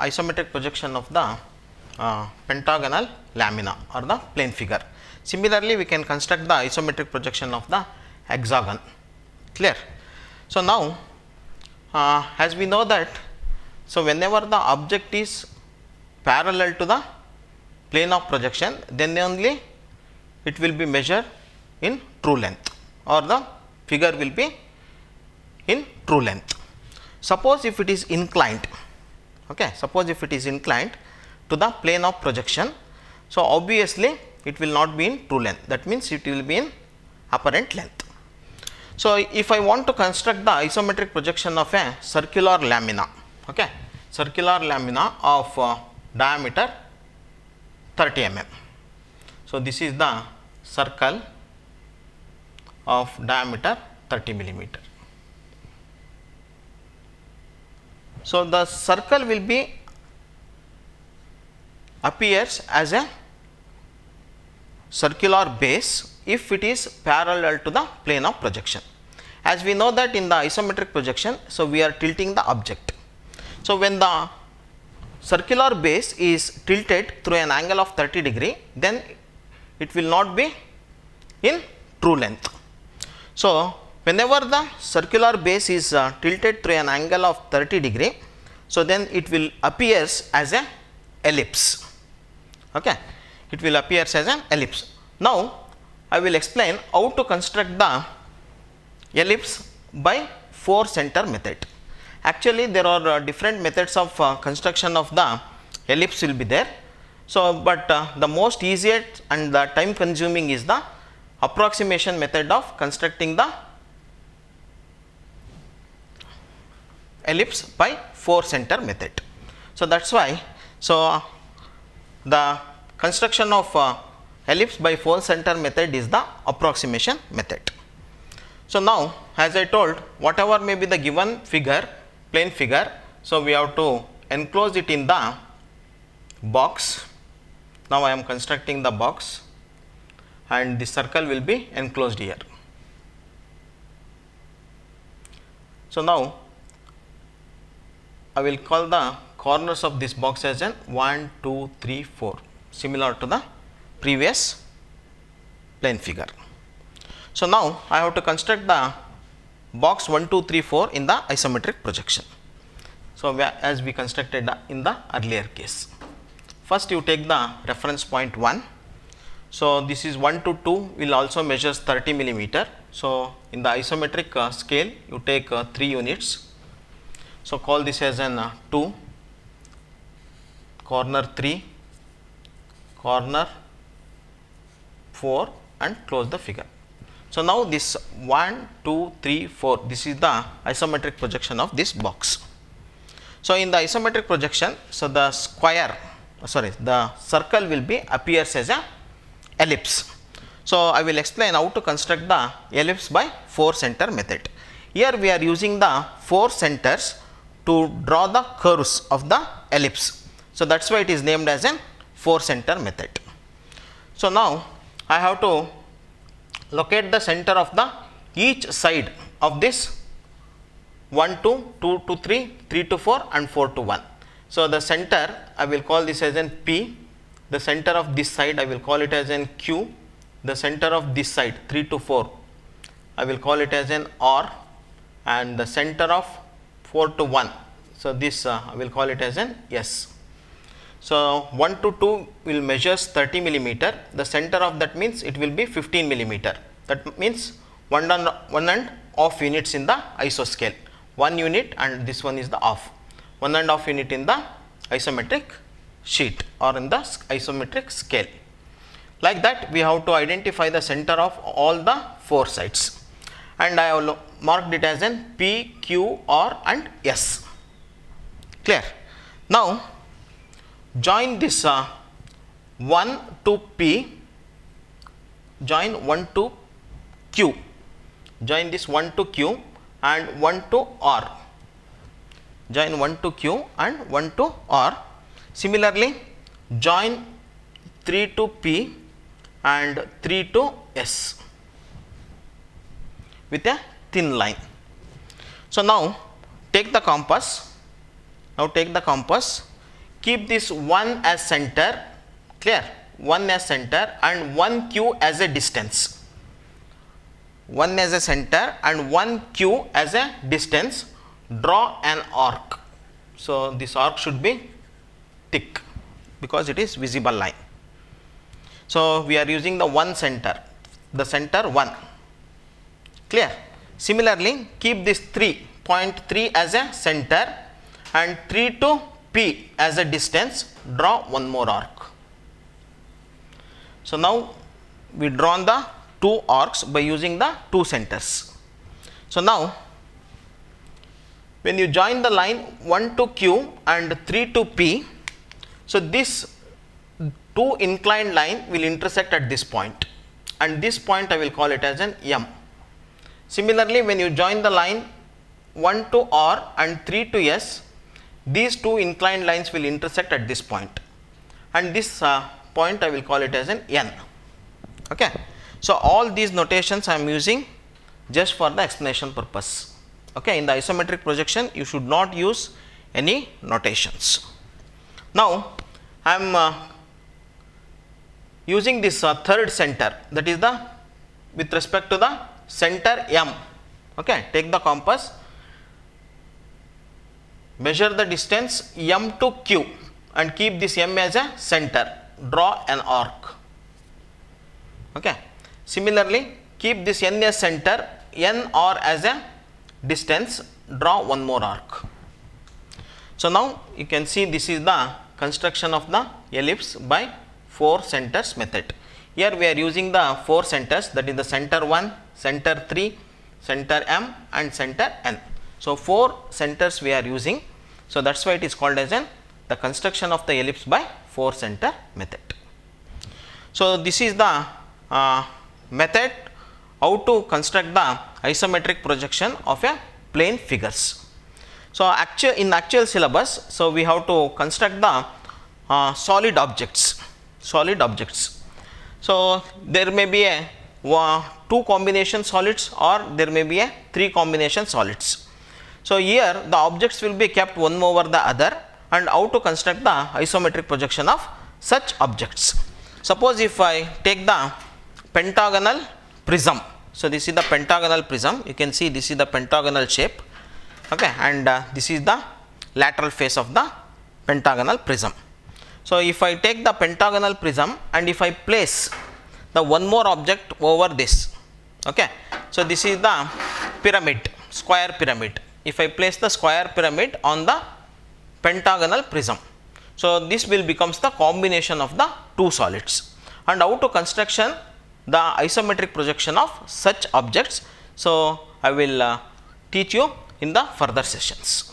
isometric projection of the pentagonal lamina or the plane figure. Similarly, we can construct the isometric projection of the hexagon. Clear? So, now as we know that, so whenever the object is parallel to the plane of projection, then only it will be measured in true length, or the figure will be in true length. Suppose if it is inclined, okay, suppose if it is inclined to the plane of projection, so obviously it will not be in true length, that means it will be in apparent length. So, if I want to construct the isometric projection of a circular lamina, okay, circular lamina of diameter 30 mm. So, this is the circle of diameter 30 millimeter. So, the circle will be appears as a circular base if it is parallel to the plane of projection. As we know that in the isometric projection, so we are tilting the object. So, when the circular base is tilted through an angle of 30 degree, then it will not be in true length. So, whenever the circular base is tilted through an angle of 30 degree, so then it will appears as a ellipse. Okay. It will appears as an ellipse. Now, I will explain how to construct the ellipse by 4 center method. Actually, there are different methods of construction of the ellipse will be there. So, but the most easiest and the time consuming is the approximation method of constructing the ellipse by 4 center method. So, that is why, so the construction of ellipse by 4 center method is the approximation method. So, now as I told, whatever may be the given figure, plane figure, so we have to enclose it in the box. Now, I am constructing the box and the circle will be enclosed here. So, now I will call the corners of this box as an 1, 2, 3, 4, similar to the previous plane figure. So, now I have to construct the box 1, 2, 3, 4 in the isometric projection. So, as we constructed in the earlier case. First, you take the reference point 1. So, this is 1 to 2 will also measures 30 millimeter. So, in the isometric scale, you take 3 units. So, call this as an 2, corner 3, corner 4 and close the figure. So, now this 1, 2, 3, 4, this is the isometric projection of this box. So, in the isometric projection, so the the circle will be appears as a ellipse. So, I will explain how to construct the ellipse by 4 center method. Here we are using the 4 centers to draw the curves of the ellipse. So, that is why it is named as an 4 center method. So, now I have to locate the center of the each side of this 1 to 2 to 3, 3 to 4 and 4 to 1. So, the center I will call this as an P, the center of this side I will call it as an Q, the center of this side 3 to 4 I will call it as an R, and the center of 4 to 1. So, this I will call it as an S. So, 1 to 2 will measures 30 millimeter, the center of that means it will be 15 millimeter, that means 1.5 units in the iso scale, 1 unit and this one is the half, 1.5 unit in the isometric sheet or in the isometric scale. Like that we have to identify the center of all the 4 sides, and I have marked it as an P, Q, R and S. Clear? Now, join this 1 to P, join 1 to Q, join this 1 to Q and 1 to R, join 1 to Q and 1 to R. Similarly, join 3 to P and 3 to S with a thin line. So, now take the compass, keep this 1 as center, clear, 1 as center and 1 q as a distance, 1 as a center and 1 q as a distance, draw an arc. So, this arc should be thick because it is visible line. So, we are using the 1 center, the center 1, clear. Similarly, keep this 3, point 3 as a center and 3 to P as a distance, draw one more arc. So, now we drawn the 2 arcs by using the 2 centers. So, now when you join the line 1 to Q and 3 to P, so this 2 inclined line will intersect at this point, and this point I will call it as an M. Similarly, when you join the line 1 to R and 3 to S, these 2 inclined lines will intersect at this point, and this point I will call it as an N. Okay. So, all these notations I am using just for the explanation purpose. Okay. In the isometric projection, you should not use any notations. Now, I am using this third center, that is the with respect to the center M. Okay. Take the compass, measure the distance M to Q and keep this M as a center, draw an arc. Okay. Similarly, keep this N as center, N R as a distance, draw one more arc. So, now you can see this is the construction of the ellipse by 4 centers method. Here we are using the 4 centers, that is the center 1, center 3, center M and center N. So, 4 centers we are using. So, that is why it is called as the construction of the ellipse by 4 center method. So, this is the method how to construct the isometric projection of a plane figures. So, in actual syllabus, so we have to construct the solid objects. So, there may be a 2 combination solids or there may be a 3 combination solids. So, here the objects will be kept one over the other, and how to construct the isometric projection of such objects. Suppose if I take the pentagonal prism. So, this is the pentagonal prism, you can see this is the pentagonal shape, okay, and this is the lateral face of the pentagonal prism. So, if I take the pentagonal prism and if I place the one more object over this, okay. So, this is the pyramid, square pyramid. If I place the square pyramid on the pentagonal prism, so this will becomes the combination of the 2 solids. And how to construction the isometric projection of such objects. So, I will teach you in the further sessions.